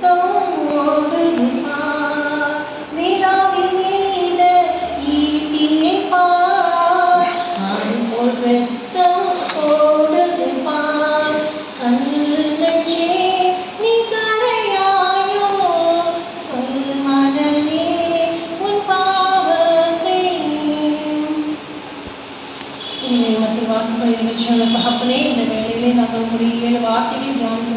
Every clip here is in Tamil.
ரத்தம் ஓடுதுமா, விழாவில் மீத ஈட்டியை பார், அது போல் ரத்தம் ஓடுதுமா. கண்ணச்சே நீ கரையாயோ, சொல் மனமே உன் பாவத்தை. மத்திய வாசப்படி நிகழ்ச்சியோட தகப்பனே, இந்த வேளையிலே நாங்கள் உங்களுடைய 7 வார்த்தைகளை தியானித்து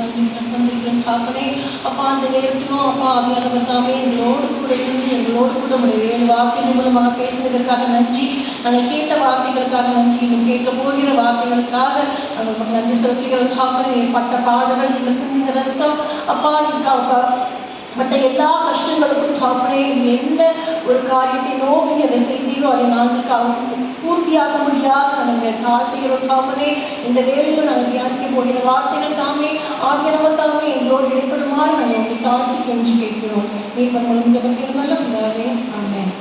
வந்திருக்கிறோம் தகப்பனே. அப்பா, அந்த நேரத்திலும் அப்பா ஆவியானவர் தாமே எங்களோடு கூட இருந்து எங்களோடு கூட உங்களுடைய 7 வார்த்தைகள் மூலமாக பேசுவதற்காக நன்றி. நாங்கள் கேட்ட வார்த்தைகளுக்காக நன்றி. இன்னும் கேட்க போகிற வார்த்தைகளுக்காக நாங்கள் உங்களுக்கு நன்றி செலுத்துகிறோம் தகப்பனே. பட்ட பாடுகள், நீங்கள் சிந்தின ரத்தம் அப்பா, மற்ற எல்லா கஷ்டங்களுக்கும் தகப்பனே, என்ன ஒரு காரியத்தை நோக்கி அதை செய்தீரோ அதை நாங்கள் பூர்த்தியாக முடியாத நாங்கள் தாழ்த்துகிறோம் தகப்பனே. இந்த வேளையில் நாங்கள் தியானிக்க போகிற வார்த்தைகள் தாமே ஆகியனவர் தாமே எங்களோடு இடைப்படுமாறு நாங்கள் உங்களுக்கு தாழ்த்தி கெஞ்சி கேட்கிறோம். மீட்பர் மூலம் ஜெபிக்கிறோம் நல்ல பிதாவே, ஆமென்.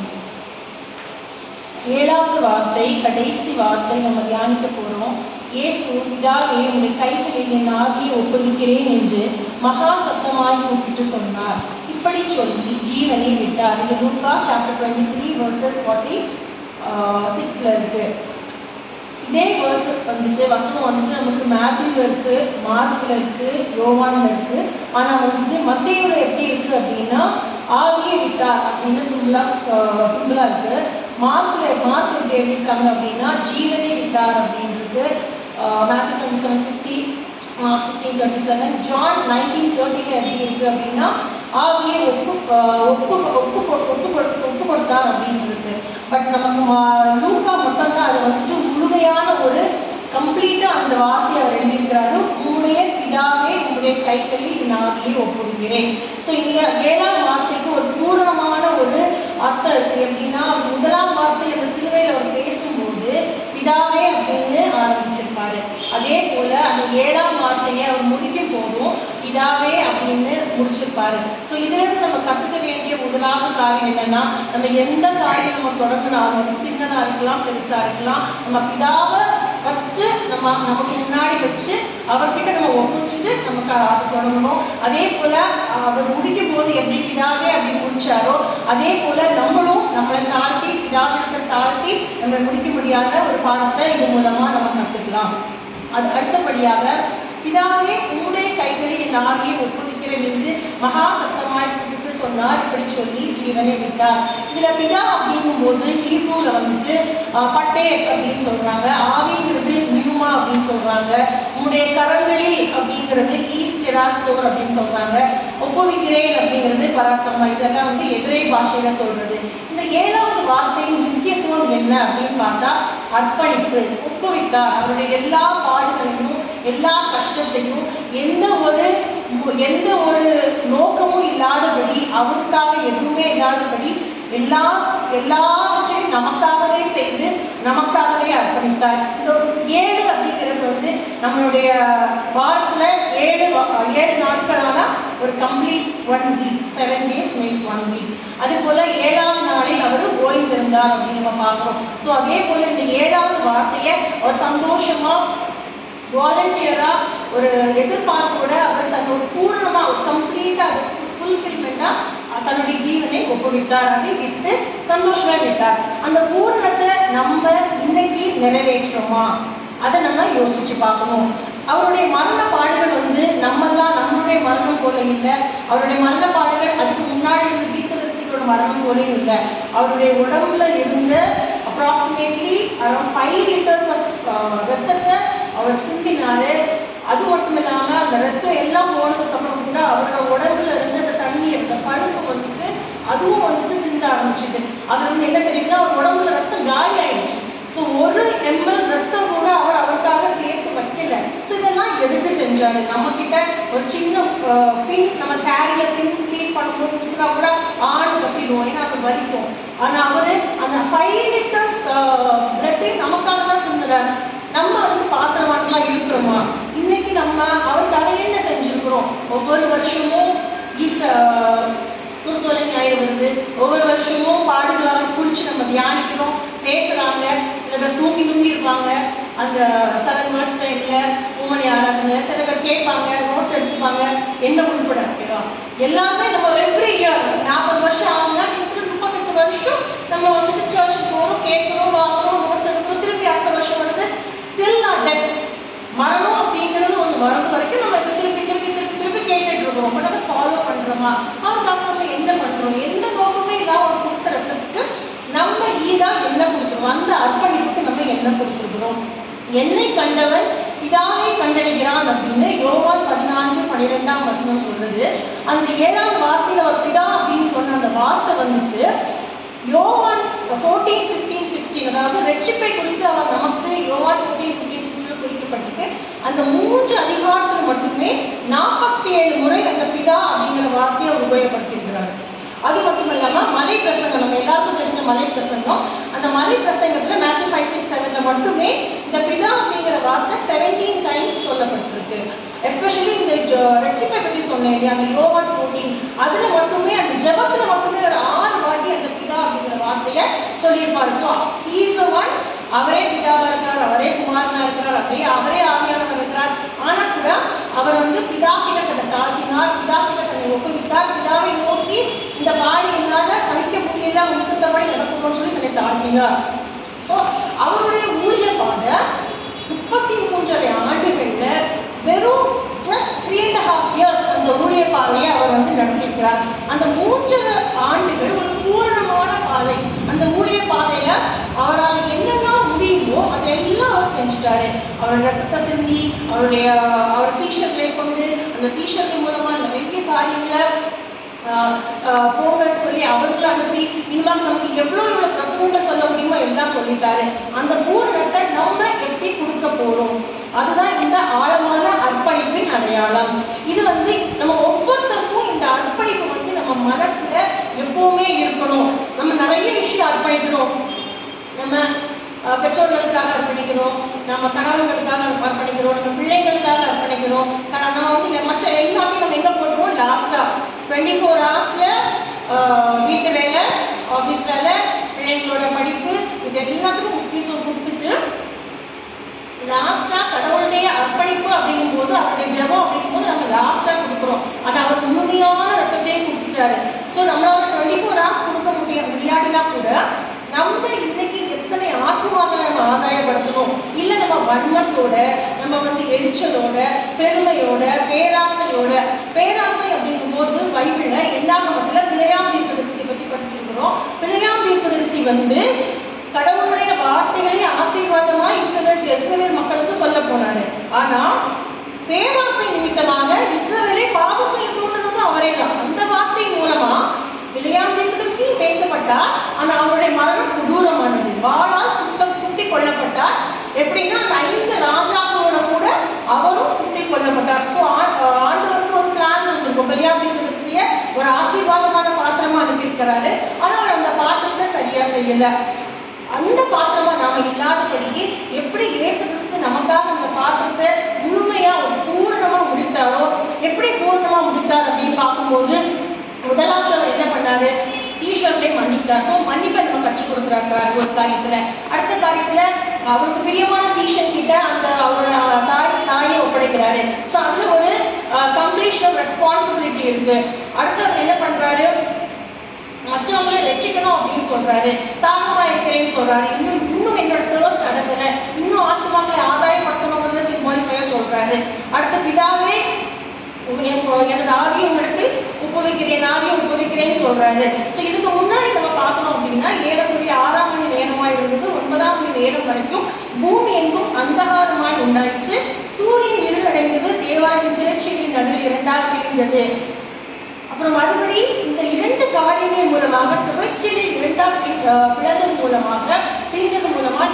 7வது வார்த்தை, கடைசி வார்த்தை நம்ம தியானிக்க போகிறோம். இயேசு, பிதாவே உடைய கைகளில் என் ஆவியை ஒப்புவிக்கிறேன் என்று மகா சத்தமாய் கூப்பிட்டு சொன்னார். இப்படி சொல்லி ஜீவனை விட்டார். இது லூக்கா சாப்டர் 23 verses 46 இருக்கு. இதே வசனம் வந்துட்டு நமக்கு மேத்யூவில் இருக்கு, மார்க்கில் இருக்கு, யோவான்ல இருக்கு. ஆனால் வந்துட்டு மத்தேயுல எப்படி இருக்கு அப்படின்னா ஆவியை விட்டார் அப்படின்னு சிம்பிளா இருக்கு. மார்க் எப்படி எழுதியிருக்காங்க அப்படின்னா ஜீவனை விட்டார் அப்படின்றது. Matthew 27:50, Mark 15:27, John 19:30 எப்படி இருக்கு அப்படின்னா ஆவியை ஒப்பு கொடுத்தார் அப்படின்றது. பட் நமக்கு லூக்கா மட்டும்தான் அது வந்துட்டு முழுமையான ஒரு கம்ப்ளீட்டாக அந்த வார்த்தையை அவர் எழுதியிருக்கிறாரு. உங்களுடைய பிதாவே உங்களுடைய கைகளில் என் ஆவியை ஒப்புவிக்கிறேன். ஸோ இந்த 7ஆம் வார்த்தைக்கு ஒரு பூரணமான ஒரு அர்த்தம் இருக்குது. எப்படின்னா முதலாம் வார்த்தை அந்த சிலுவையில் அவர் பேசும்போது பிதாவே அப்படின்னு ஆரம்பிச்சிருப்பாரு. அதே போல் அந்த 7ஆம் வார்த்தையை அவர் முடிக்கும் போதும் பிதாவே அப்படின்னு முடிச்சிருப்பாரு. ஸோ இதிலிருந்து நம்ம கற்றுக்க வேண்டிய முதலாவது காரியம் என்னன்னா, நம்ம எந்த காரியம் நம்ம தொடங்கினாலும் அது சின்னதாக இருக்கலாம் பெருசாக இருக்கலாம், நம்ம பிதாவை ஃபஸ்ட்டு நமக்கு முன்னாடி வச்சு அவர்கிட்ட நம்ம ஒப்பிச்சுட்டு நமக்கு அதை தொடங்கணும். அதே போல் அவர் முடிக்கும் போது எப்படி பிதாவே அப்படி முடிச்சாரோ அதே போல் நம்மளும் நம்மளை தாழ்த்தி பிதாவிடத்தை தாழ்த்தி நம்ம முடிக்க முடியாத ஒரு பாடத்தை இது மூலமாக நம்ம கற்றுக்கலாம். அது அடுத்தபடியாக பிதாவே உங்களுடைய கைகளில் என் ஆவியை ஒப்புவிக்கிறேன் என்று மகா சத்தமாய் கூப்பிட்டு சொன்னார். இப்படி சொல்லி ஜீவனை விட்டார். இதில் பிதா அப்படிங்கும்போது ஹீப்ரூவில் வந்துட்டு பட்டே அப்படின்னு சொல்கிறாங்க. ஆவிங்கிறது நியூமா அப்படின்னு சொல்கிறாங்க. உங்களுடைய கரங்களில் அப்படிங்கிறது ஈஸ்டெராஸ்டோர் அப்படின்னு சொல்கிறாங்க. ஒப்புவிக்கிறேன் அப்படிங்கிறது பராத்தமா. இதெல்லாம் வந்து எதிரே பாஷையில் சொல்கிறது. இந்த 7வது வார்த்தையின் முக்கியத்துவம் என்ன அப்படின்னு பார்த்தா அர்ப்பணிப்பு. ஒப்புவித்தார். அவருடைய எல்லா பாடுகளையும் எல்லா கஷ்டத்தையும் எந்த ஒரு நோக்கமும் இல்லாதபடி, அவருக்காக எதுவுமே இல்லாதபடி எல்லாவற்றையும் நமக்காகவே செய்து நமக்காகவே அர்ப்பணித்தார். இந்த 7 அப்படிங்கிறது வந்து நம்மளுடைய வாரத்தில் 7 நாட்களான ஒரு complete 1 week. 7 days makes 1 week. அதே போல் 7வது நாளில் அவர் ஓய்ந்திருந்தார் அப்படின்னு நம்ம பார்க்குறோம். ஸோ அதே போல் இந்த 7வது வார்த்தையை அவர் சந்தோஷமாக வாலண்டியராக ஒரு எதிர்பார்ப்போட அவர் தன்னோட பூரணமாக ஒரு கம்ப்ளீட்டாக அதை ஃபுல்ஃபில்மெண்ட்டாக தன்னுடைய ஜீவனை ஒப்புவித்தார். அதை விட்டு சந்தோஷமாக விட்டார். அந்த பூரணத்தை நம்ம இன்னைக்கு நிறைவேற்றோமா அதை நம்ம யோசிச்சு பார்க்கணும். அவருடைய மரண பாடுகள் வந்து நம்மளுடைய மரணம் போல இல்லை. அவருடைய மரண பாடுகள் அதுக்கு முன்னாடி இருந்த தீர்க்கதரிசிகளோட மரணம் போலையும் இல்லை. அவருடைய உடம்புல இருந்த அப்ராக்சிமேட்லி அரௌண்ட் 5 liters ஆஃப் ரத்தத்தை அவர் சிந்தினாரு. அது மட்டும் இல்லாமல் அந்த ரத்தம் எல்லாம் போனதுக்கப்புறம் கூட அவரோட உடம்புல இருந்து அந்த தண்ணீர் அந்த பழுப்பு வந்துட்டு அதுவும் வந்துட்டு சிந்த ஆரம்பிச்சுது. அதில் வந்து என்ன தெரியுதுன்னா அவர் உடம்புல ரத்தம் காலி ஆயிடுச்சு. ஸோ 1 ml ரத்தம் கூட அவருக்காக சேர்த்து வைக்கல. ஸோ இதெல்லாம் எதுக்கு செஞ்சார்? நம்மக்கிட்ட ஒரு சின்ன பின் நம்ம சாரியில் பின் க்ளீன் பண்ணும்போது குத்துனா கூட ஆணு கட்டிடுவோம், ஏன்னா அது வலிக்கும். ஆனால் அவர் அந்த 5 liters பிளட்டையும் நமக்காக தான் சிந்துறார். நம்ம அதுக்கு பாத்திரமாட்டெலாம் இருக்கிறோமா? இன்னைக்கு நம்ம அவருக்காக என்ன செஞ்சுருக்கிறோம்? ஒவ்வொரு வருஷமும் குருத்தோலை ஞாயிறு வருது. ஒவ்வொரு வருஷமும் பாடுகளாக குறித்து நம்ம தியானிக்கிறோம், பேசுகிறாங்க. சில பேர் தூங்கி இருப்பாங்க அந்த 7 words டைமில். மணி ஆராதனை, சில பேர் கேட்பாங்க, நோட்ஸ் எடுத்துப்பாங்க, என்ன உள்பட. ஓகேவா? எல்லாமே நம்ம எவ்ரி இயர் 40 வருஷம் ஆகுதுன்னா கிட்டத்தட்ட 38 வருஷம் நம்ம வந்துட்டு சர்ச்சுக்கு போகிறோம், கேட்குறோம், வாங்குறோம், நோட்ஸ் எடுக்கிறோம், திருப்பி அடுத்த வருஷம் வருது. டில் ஆர் டெத், மரணம் அப்படிங்கிறது ஒன்று வரது வரைக்கும் நம்ம இதை திருப்பி திருப்பி திருப்பி திருப்பி கேட்டுட்டு இருக்கிறோம். அப்போ நம்ம ஃபாலோ பண்ணுறோமா? அதுக்காக நம்ம என்ன பண்ணுறோம்? எந்த நோக்கமே இல்லாமல் ஒரு கொடுத்த ரத்தத்துக்கு நம்ம ஈடாக என்ன கொடுத்துருவோம்? அந்த அர்ப்பணிப்புக்கு நம்ம என்ன கொடுத்துருக்குறோம்? என்னை கண்டவன் பிதாவை கண்டடைகிறான் அப்படின்னு யோவான் 14:12 சொல்றது. அந்த 7வது வார்த்தையில் ஒரு பிதா அப்படின்னு சொன்ன அந்த வார்த்தை வந்துச்சு யோவான் 14:15-16, அதாவது ரட்சிப்பை குறித்து அவர் நமக்கு யோவான் 14:15-16 குறிக்கப்பட்டிருக்கு. அந்த 3 அதிகாரத்தில் மட்டுமே 47 முறை அந்த பிதா அப்படிங்கிற வார்த்தையை அவர் உபயோகப்படுத்தியிருக்கிறார். அது மட்டும் இல்லாமல் மலை பிரசங்கம், நம்ம எல்லாருக்கும் தெரிஞ்ச மலை பிரசங்கம், அந்த மலை பிரசங்கத்தில் Matthew 5:6-7 மட்டுமே இந்த பிதா அப்படிங்கிற வார்த்தை 17 டைம்ஸ் சொல்லப்பட்டிருக்கு. எஸ்பெஷலி இந்த ரட்சிப்பை பற்றி சொன்னேன் இல்லையா, அந்த யோவான் 14, அதில் மட்டுமே அந்த ஜெபத்தில் மட்டுமே ஒரு 6 வாட்டி அந்த பிதா அப்படிங்கிற வார்த்தையை சொல்லியிருப்பாரு. So he is the one, அவரே பிதாவாக இருக்கிறார், அவரே குமாரனாக இருக்கிறார், அவரே ஆவியானவர் இருக்கிறார். ஆனால் கூட அவர் வந்து பிதா கிட்ட தன்னை தாழ்த்தினார், பிதா கிட்ட தன்னை ஒப்புவித்தார், பிதாவை நோக்கி இந்த பாடி என்னால் சகிக்க முடியல, உம்சத்தபடி நடக்கணும்னு சொல்லி தன்னை தாழ்த்தினார். ஸோ அவருடைய ஊழிய பாதை 33 ஆண்டுகளில் வெறும் ஜஸ்ட் 3.5 இயர்ஸ் அந்த ஊழிய பாதையை அவர் வந்து நடத்தியிருக்கிறார். அந்த 3 ஆண்டுகள் ஒரு பூரணமான பாதை. அந்த ஊழிய பாதையில அவரால் என்னெல்லாம் முடியுமோ அதெல்லாம் அவர் செஞ்சுட்டாரு. அவருடைய ரத்தத்தை சிந்தி, அவர் சீஷர்களை கொண்டு, அந்த சீஷர்கள் மூலமா நிறைய காரியங்களை போங்கன்னு சொல்லி அவர்களை அனுப்பி, இனிமேல் நமக்கு எவ்வளோ பிரசங்கங்கள் சொல்ல முடியுமோ எல்லாம் சொல்லிட்டாரு. அந்த பூரணத்தை நம்ம எப்படி கொடுக்க போறோம்? அதுதான் இந்த ஆழமான அர்ப்பணிப்பின் அடையாளம். இது வந்து நம்ம ஒவ்வொருத்தருக்கும் இந்த அர்ப்பணிப்பு வந்து நம்ம மனசுல எப்பவுமே இருக்கணும். நம்ம நிறைய விஷயம் அர்ப்பணிக்கிறோம். நம்ம பெற்றோர்களுக்காக அர்ப்பணிக்கிறோம், நம்ம கணவர்களுக்காக அர்ப்பணிக்கிறோம், நம்ம பிள்ளைகளுக்காக அர்ப்பணிக்கிறோம். நம்ம வந்து மற்ற எல்லாத்தையும் நம்ம எங்கே போட்டுருவோம்? லாஸ்ட்டாக 24 ஹவர்ஸில் வீட்டு வேலை, ஆஃபீஸ் வேலை, பிள்ளைங்களோட படிப்பு, இது எல்லாத்துக்கும் முக்கியத்துவம் கொடுத்துட்டு லாஸ்ட்டாக கடவுளுடைய அர்ப்பணிப்பு அப்படிங்கும்போது, அவருடைய ஜெபம் அப்படிங்கும்போது நம்ம லாஸ்ட்டாக கொடுக்குறோம். அது அவர் முழுமையான ரத்தத்தையும் கொடுத்துட்டாரு. ஸோ நம்மளால 24 ஹவர்ஸ் கொடுக்க முடியாதுன்னா கூட நம்ம இன்னைக்கு எத்தனை ஆத்மாக்களை நம்ம ஆதாயப்படுத்தணும்? இல்லை நம்ம வன்மத்தோட, நம்ம வந்து எரிச்சலோட, பெருமையோட, பேராசை அப்படிங்கும்போது பைபிளில் என்னாகமத்தில் பிழையாம் தீர்க்கதரிசியை பற்றி படிச்சிருக்கிறோம். பிழையாம் தீர்க்கதரிசி வந்து கடவுளுடைய வார்த்தைகளை ஆசீர்வாதமாக இஸ்ரவேல் மக்களுக்கு சொல்ல போனாரு. ஆனால் பேராசை நிமித்தமாக இஸ்ரவேலை பாவம் செய்ய தூண்டுனது அவரே தான். அந்த வார்த்தை மூலமா பிழையாம் தீர்க்கதரிசி பேசப்பட்டார். ஆனால் அவருடைய மரணம் கொடூரமானது. வாளால் குத்தி கொல்லப்பட்டார். எப்படின்னா அந்த 5 ராஜாக்களோட கூட அவரும் குத்தி கொல்லப்பட்டார். ஸோ ஆண்டவருக்கு ஒரு பிளான் இருந்திருக்கும். பிழையாம் தீர்க்கதரிசியை ஒரு ஆசீர்வாதமான பாத்திரமா அனுப்பியிருக்கிறாரு. ஆனால் அவர் அந்த பாத்திரத்தை சரியா செய்யல. அந்த பாத்திரமா நாம இல்லாதபடிக்கு எப்படி இயேசு கிறிஸ்து நமக்காக அந்த பாத்திரத்தை முழுமையா ஒரு பூரணமா முடித்தாரோ, எப்படி பூரணமா முடித்தார் அப்படின்னு பார்க்கும்போது, முதலாவது அவர் என்ன பண்ணாரு? சீஷர்களை மன்னித்தார். ஸோ மன்னிப்பை நம்ம கற்றுக் கொடுக்குறாரு ஒரு காரியத்துல. அடுத்த காரியத்துல அவருக்கு பிரியமான சீஷன் கிட்ட அந்த அவரோட தாயை ஒப்படைக்கிறாரு. ஸோ அதுல ஒரு கம்ப்ளீஷன் ரெஸ்பான்சிபிலிட்டி இருக்கு. அடுத்து அவர் என்ன பண்றாரு? மற்றவங்களை ரட்சிக்கணும் அப்படின்னு சொல்றாரு. தாகமா இருக்கிறேன்னு சொல்றாரு. இன்னும் என்னோட தேர்ஸ்ட் அடங்கல, இன்னும் ஆத்மாக்களை ஆதாயப்படுத்தணுங்கிறத சிம்பாலிஃபையா சொல்றாரு. அடுத்த பிதாவே எனது ஆவியை உங்களுக்கு ஒப்புவிக்கிறேன்னு சொல்றாரு. ஸோ இதுக்கு முன்னாடி நம்ம பார்க்கணும் அப்படின்னா 7:06 மணி நேரமாக இருந்தது. 9 மணி நேரம் வரைக்கும் பூமி எங்கும் அந்தகாரமாய் உண்டாயிற்று. சூரியன் இருளடைந்தது. தேவாலய திரைச்சீலின் நடுவில் 2ஆக பிரிந்தது. அப்புறம் மறுபடி இந்த 2 காரியங்கள் மூலமாக, திரைச்சீலை 2ஆக பிளந்தது மூலமாக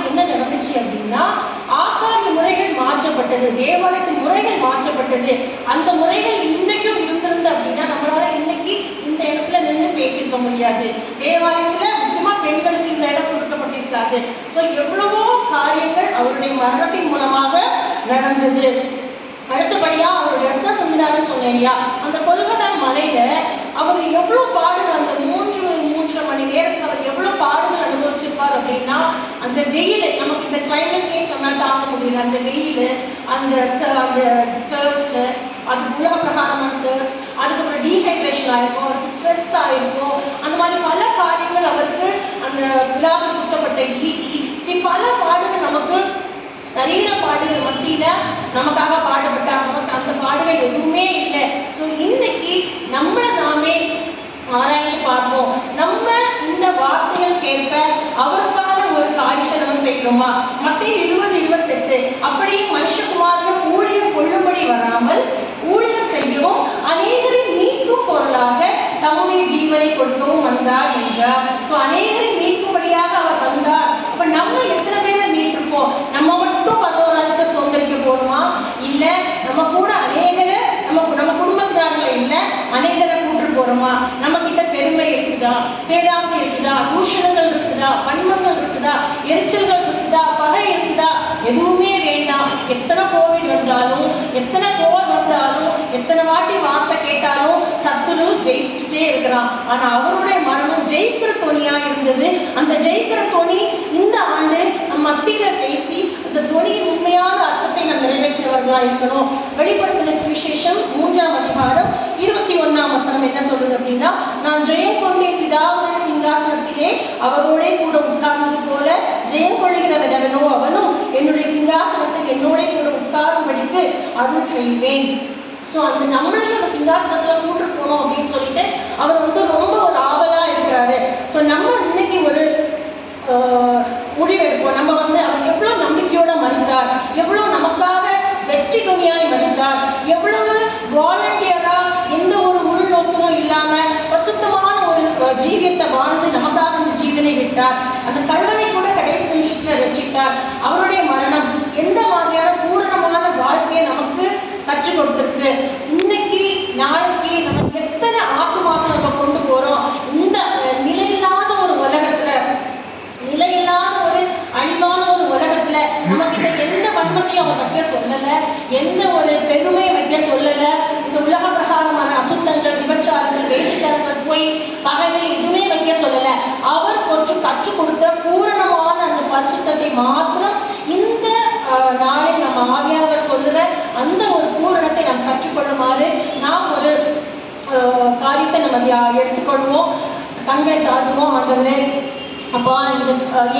என்ன நடந்துச்சு அப்படின்னா, ஆசாரிய முறைகள் மாற்றப்பட்டது, தேவாலயத்தின் முறைகள் மாற்றப்பட்டது. அந்த முறைகள் இன்னைக்கும் இருந்திருந்து அப்படின்னா நம்மளால இன்னைக்கு இந்த இடத்துல நின்று பேசியிருக்க முடியாது. தேவாலயத்துல முக்கியமா பெண்களுக்கு இந்த இடம் கொடுக்கப்பட்டிருக்காது. ஸோ எவ்வளவோ காரியங்கள் அவருடைய மரணத்தின் மூலமாக நடந்தது. அடுத்தபடியா அவருடைய ரத்த சந்தினாருன்னு சொன்னேன் இல்லையா, அந்த கொல்கத்தா மலையில அவர் எவ்வளவு பாடுகள், அந்த 3.5 மணி நேரத்தில் அவர் எவ்வளவு பாடுகள் அனுபவிச்சிருப்பார் அப்படின்னா, அந்த வெயில், நமக்கு இந்த கிளைமேட் சேஞ்ச் நம்மளால் தாங்க முடியல, அந்த வெயில், அந்த தேர்ஸ்ட்டு, அது உலக பிரகாரமான தேர்ஸ்ட், அதுக்கப்புறம் டீஹைட்ரேஷன் ஆகிருக்கும், அவருக்கு ஸ்ட்ரெஸ் ஆகிருக்கும், அந்த மாதிரி பல காரியங்கள் அவருக்கு அந்த விழாவில் குத்தப்பட்ட ஈட்டி, இப்படி பல பாடுகள் நமக்கு சரீர பாடுகள் மத்தியில் நமக்காக பாடுபட்டாங்க. நமக்கு அந்த பாடுகள் எதுவுமே இல்லை. ஸோ இன்னைக்கு நம்மளை நாமே ஆராய்ந்து பார்ப்போம். நம்ம இந்த வார்த்தைகள் கேட்ப அவருக்கான ஒரு காரியத்தை நம்ம செய்கிறோமா? மத்தேயு 20:28 அப்படியே மனுஷகுமாரன் ஊழியம் கொள்ளும்படி வராமல் ஊழியம் செய்யவும் அநேகரை மீட்கும் பொருளாக தம்முடைய ஜீவனை கொடுக்கவும் வந்தார் என்றார். ஸோ அநேகரை மீட்கும்படியாக அவர் வந்தார். அப்ப நம்ம எத்தனை பேரை மீட்டிருப்போம்? நம்ம மட்டும் பரவராஜத்தை சுதந்திரிக்க போறோமா? இல்லை நம்ம கூட அநேகரை நம்ம குடும்பத்தினார்கள் இல்லை அநேகரை கூட்டு போறோமா? நம்ம கிட்ட பெருமை இருக்குதா, பேராசை இருக்குதா, தூஷணங்கள் இருக்குதா, வன்மங்கள் இருக்குதா, எரிச்சல்கள் இருக்குதா, பகை இருக்குதா? எதுவுமே வேண்டாம். எத்தனை கோவிட் வந்தாலும், எத்தனை போர் வந்தாலும், எத்தனை வாட்டி வார்த்தை கேட்டாலும் சத்துரு ஜெயிச்சுட்டே இருக்கிறான். ஆனா அவருடைய மரணம் ஜெயிக்கிற தொனியா இருந்தது. அந்த ஜெயிக்கிற தொனி இந்த ஆண்டு நம்ம மத்தியில பேசி அந்த தொனியின் உண்மையான அர்த்தத்தை நாம் நிறைவேற்றியவர்களா இருக்கணும். வெளிப்படுத்தின சுவிசேஷம் 3ஆம் அதிகாரம் 21ஆம் வசனம் என்ன சொல்லுது அப்படின்னா, நான் ஜெயம் கொண்டேன் பிதாவுடைய சிங்காசனத்திலே அவரோடே கூட உட்கார்ந்தது போல ஜெயம் கொள்கிறவனோ அவனும் என்னுடைய சிங்காசனத்தில் என்னோட கூட உட்காரும்படிக்கு அருள் செய்வேன். ஸோ அந்த நம்மளையும் நம்ம சிங்காசனத்தில் கூட்டு போகணும் அப்படின்னு சொல்லிட்டு அவர் ரொம்ப ஒரு ஆவலாக இருக்கிறாரு. ஸோ நம்ம இன்னைக்கு ஒரு முடிவெடுப்போம். நம்ம அவர் எவ்வளோ நம்பிக்கையோட மறித்தார், எவ்வளோ நமக்காக வெற்றி துணியாய் மறித்தார், எவ்வளவு வாலண்டியரா எந்த ஒரு உள்நோக்கமும் இல்லாம பரிசுத்தமான ஒரு ஜீவியத்தை வாழ்ந்து நமக்காக அந்த ஜீவனை விட்டார். அந்த கல்வனை கூட கடைசி நிமிஷத்துல ரசித்தார். அவருடைய மரணம் எந்த மாதிரியான பூரணமான வாழ்க்கையை நமக்கு கற்றுக் கொடுத்திருக்கு. இன்னைக்கு நாளைக்கு நம்ம எத்தனை ஆத்துமாக்கள் நம்ம கொண்டு போறோம்? இந்த நிலையில்லாத ஒரு உலகத்துல, நிலையில்லாத ஒரு அழிவான ஒரு உலகத்துல நமக்கிட்ட எந்த வன்மத்தையும் அவர் வைக்க சொல்லல, எந்த ஒரு பெருமையை வைக்க சொல்லல. இந்த உலக பிரகாரமான அசுத்தங்கள், விபச்சாரங்கள், வேசித்தனங்கள், போய் பகைகள் எதுவுமே வைக்க சொல்லல. அவர் கொஞ்சம் கற்றுக் கொடுத்த பூரணமான அந்த பரிசுத்தத்தை மாத்திரம் இந்த நாளில் நம்ம ஆவியானவர் சொல்லுற அந்த ஒரு பூரணத்தை நாம் கற்றுக்கொள்ளுமாறு நாம் ஒரு காரியத்தை நம்ம எடுத்துக்கொள்வோம். கண்களை தாழ்த்துவோம். ஆண்டவரே அப்பா, இந்த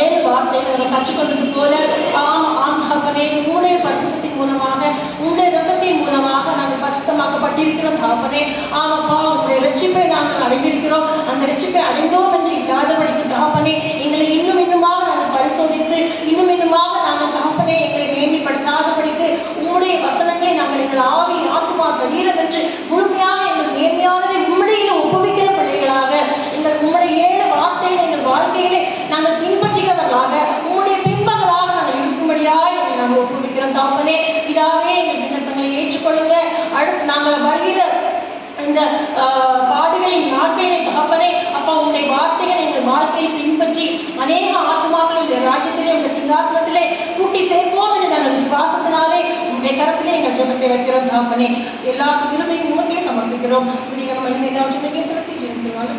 7 வார்த்தைகளை நம்ம கற்றுக்கொண்டது போல தகப்பனே, உங்களுடைய பரிசுத்தத்தின் மூலமாக, உங்களுடைய ரத்தத்தின் மூலமாக நாங்கள் பரிசுத்தமாக்கப்பட்டிருக்கிறோம் தகப்பனே. ஆமாப்பா, உங்களுடைய ரட்சிப்பை நாங்கள் அடைந்திருக்கிறோம். அந்த ரட்சிப்பை அடைந்தோம் என்று இல்லாதபடிக்கு தகப்பனே, எங்களை இன்னும் இன்னுமாக நாங்கள் பரிசோதித்து இன்னும் இன்னுமாக நாங்கள் தகப்பனே எங்களை மேன்மைப்படுத்தாதபடிக்கு உங்களுடைய வசனங்களை நாங்கள் எங்கள் ஆவி ஆத்மா சரீரம் என்று முழுமையாக எங்கள் மேன்மையானதை உம்முடைய ஒப்புவிக்கிற பிள்ளைகளாக, எங்கள் உங்களுடைய 7 வார்த்தைகளை எங்கள் வாழ்க்கையிலே நாங்கள் பின்பற்றுகிறவர்களாக, உங்களுடைய பின்பங்களாக நாங்கள் இருக்கும்படியாக எங்களை நாங்கள் ஒப்புவிக்கிறோம் தகப்பனே. இதாவே எங்கள் விண்ணப்பங்களை ஏற்றுக்கொள்ளுங்க. அடுத்து நாங்கள் வருகிற இந்த பாடுகளின் நாட்களிலே தகப்பனே அப்பா, உங்களுடைய வார்த்தைகள் எங்கள் வாழ்க்கையை பின்பற்றி அநேக ஆத்மாக்கள் உங்களுடைய ராஜ்யத்திலே, உங்களுடைய சிங்காசனத்திலே கூட்டி சேர்ப்போம் என்று நாங்கள் விசுவாசத்தினாலே உங்களுடைய கரத்திலே எங்கள் ஜெபத்தை வைக்கிறோம் தகப்பனே. எல்லா கிருபையும் உங்களுக்கே சமர்ப்பிக்கிறோம். நீங்கள் மகிமையை செலுத்தி ஜெபிக்கிறோம்.